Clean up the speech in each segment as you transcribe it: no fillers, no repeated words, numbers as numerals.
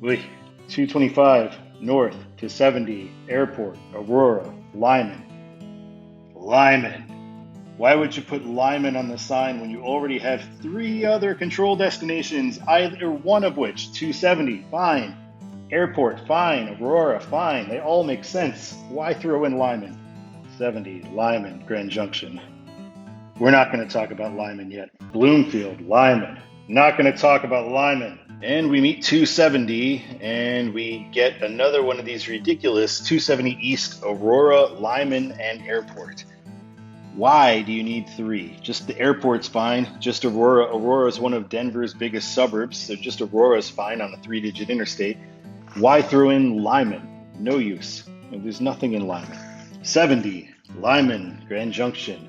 Wait, 225 north to 70 airport, Aurora, Lyman. Lyman. Why would you put Lyman on the sign when you already have three other control destinations, either one of which, 270, fine. Airport, fine. Aurora, fine. They all make sense. Why throw in Lyman? 70, Lyman, Grand Junction. We're not going to talk about Lyman yet. Bloomfield, Lyman. Not going to talk about Lyman. And we meet 270, and we get another one of these ridiculous 270 East, Aurora, Lyman, and Airport. Why do you need three? Just the airport's fine. Just Aurora. Aurora is one of Denver's biggest suburbs, so just Aurora is fine on a 3-digit interstate. Why throw in Lyman? No use. There's nothing in Lyman. 70, Lyman, Grand Junction.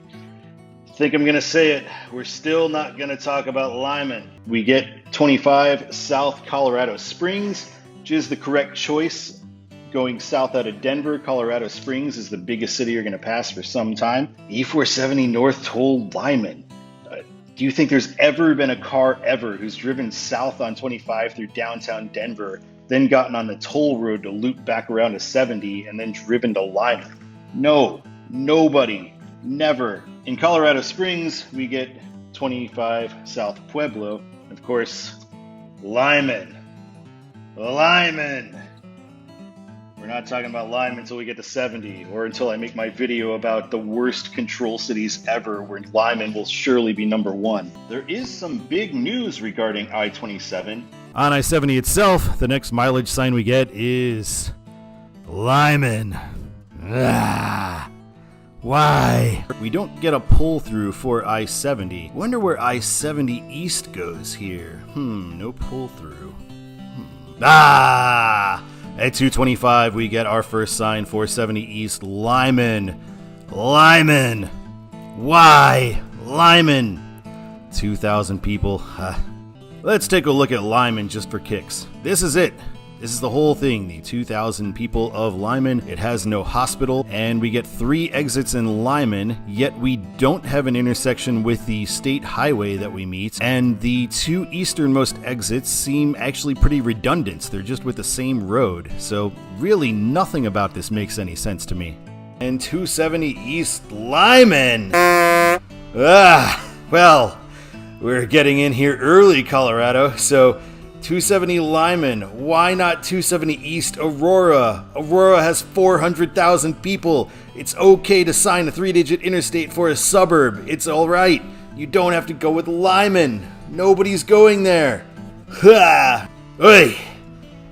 Think I'm going to say it. We're still not going to talk about Lyman. We get 25, South Colorado Springs, which is the correct choice. Going south out of Denver, Colorado Springs is the biggest city you're going to pass for some time. E470 North Toll, Lyman. Do you think there's ever been a car ever who's driven south on 25 through downtown Denver, then gotten on the toll road to loop back around to 70, and then driven to Lyman? No, nobody, never. In Colorado Springs, we get 25 South Pueblo. Of course, Lyman. Lyman. We're not talking about Lyman until we get to 70, or until I make my video about the worst control cities ever, where Lyman will surely be number one. There is some big news regarding I-27. On I-70 itself, the next mileage sign we get is Lyman. Why? We don't get a pull-through for I-70. Wonder where I-70 East goes here. No pull-through. At 225, we get our first sign, 470 East, Lyman. Lyman. Why? Lyman. 2,000 people. Let's take a look at Lyman just for kicks. This is it. This is the whole thing, the 2,000 people of Lyman. It has no hospital, and we get 3 exits in Lyman, yet we don't have an intersection with the state highway that we meet, and the 2 easternmost exits seem actually pretty redundant. They're just with the same road, so really nothing about this makes any sense to me. And 270 East Lyman! Well, we're getting in here early, Colorado, so 270 Lyman, why not 270 East Aurora? Aurora has 400,000 people. It's okay to sign a 3-digit interstate for a suburb. It's alright. You don't have to go with Lyman. Nobody's going there. Oi!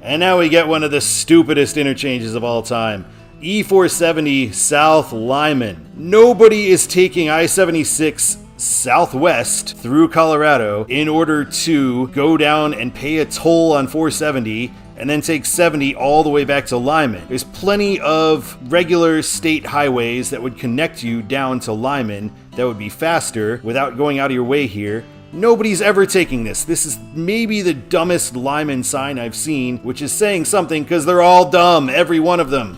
And now we get one of the stupidest interchanges of all time. E470 South Lyman. Nobody is taking I-76 southwest through Colorado in order to go down and pay a toll on 470 and then take 70 all the way back to Lyman. There's plenty of regular state highways that would connect you down to Lyman that would be faster without going out of your way here. Nobody's ever taking this. This is maybe the dumbest Lyman sign I've seen, which is saying something because they're all dumb, every one of them.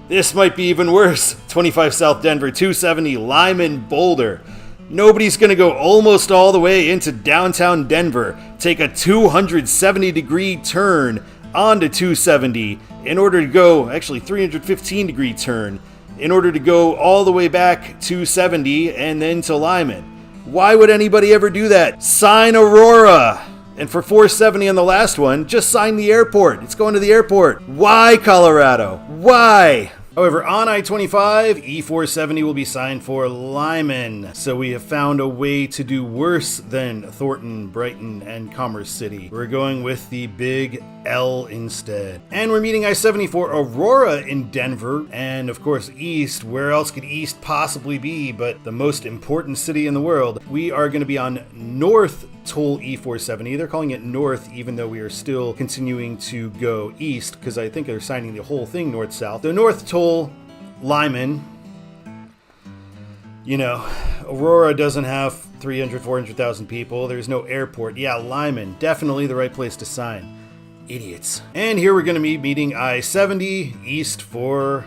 This might be even worse. 25 South Denver, 270 Lyman Boulder. Nobody's going to go almost all the way into downtown Denver, take a 270-degree turn onto 270 in order to go, actually 315-degree turn, in order to go all the way back to 70 and then to Lyman. Why would anybody ever do that? Sign Aurora! And for 470 on the last one, just sign the airport. It's going to the airport. Why, Colorado? Why? However, on I-25, E470 will be signed for Lyman. So we have found a way to do worse than Thornton, Brighton, and Commerce City. We're going with the big L instead. And we're meeting I-70 for Aurora in Denver. And of course, East. Where else could East possibly be but the most important city in the world? We are going to be on North Toll E470. They're calling it North, even though we are still continuing to go East, because I think they're signing the whole thing North-South. The North Toll, Lyman. You know, Aurora doesn't have 300, 400,000 people. There's no airport. Yeah, Lyman, definitely the right place to sign. Idiots. And here we're going to be meeting I-70 East for...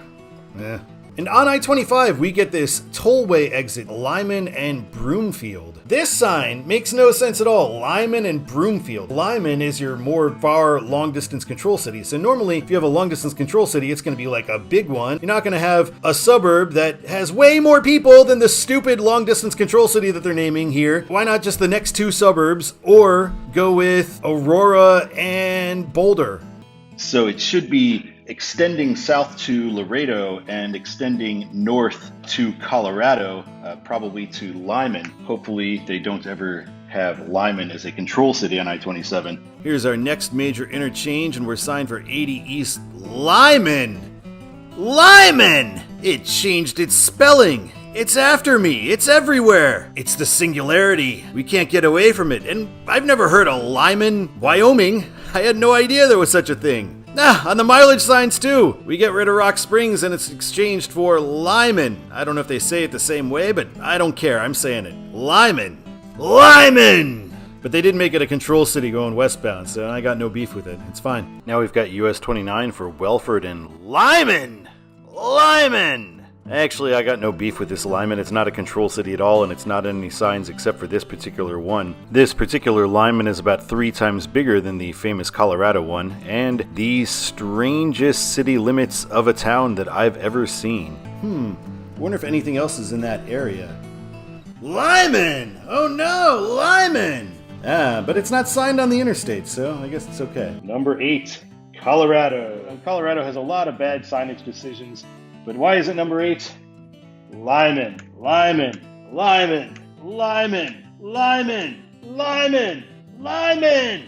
And on I-25, we get this tollway exit, Lyman and Broomfield. This sign makes no sense at all. Lyman and Broomfield. Lyman is your more far long-distance control city. So normally, if you have a long-distance control city, it's going to be like a big one. You're not going to have a suburb that has way more people than the stupid long-distance control city that they're naming here. Why not just the next two suburbs, or go with Aurora and Boulder? So it should be extending south to Laredo and extending north to Colorado, probably to Lyman. Hopefully they don't ever have Lyman as a control city on I-27. Here's our next major interchange, and we're signed for 80 East. Lyman! Lyman! It changed its spelling. It's after me. It's everywhere. It's the singularity. We can't get away from it. And I've never heard of Lyman, Wyoming. I had no idea there was such a thing. On the mileage signs too. We get rid of Rock Springs and it's exchanged for Lyman. I don't know if they say it the same way, but I don't care. I'm saying it. Lyman. Lyman! But they did make it a control city going westbound, so I got no beef with it. It's fine. Now we've got US 29 for Welford and Lyman! Lyman! Actually, I got no beef with this Lyman. It's not a control city at all, and it's not in any signs except for this particular one. This particular Lyman is about 3 times bigger than the famous Colorado one, and the strangest city limits of a town that I've ever seen. I wonder if anything else is in that area. Lyman! Oh no, Lyman! But it's not signed on the interstate, so I guess it's okay. Number 8, Colorado. Colorado has a lot of bad signage decisions. But why is it number 8? Lyman, Lyman, Lyman, Lyman, Lyman, Lyman, Lyman.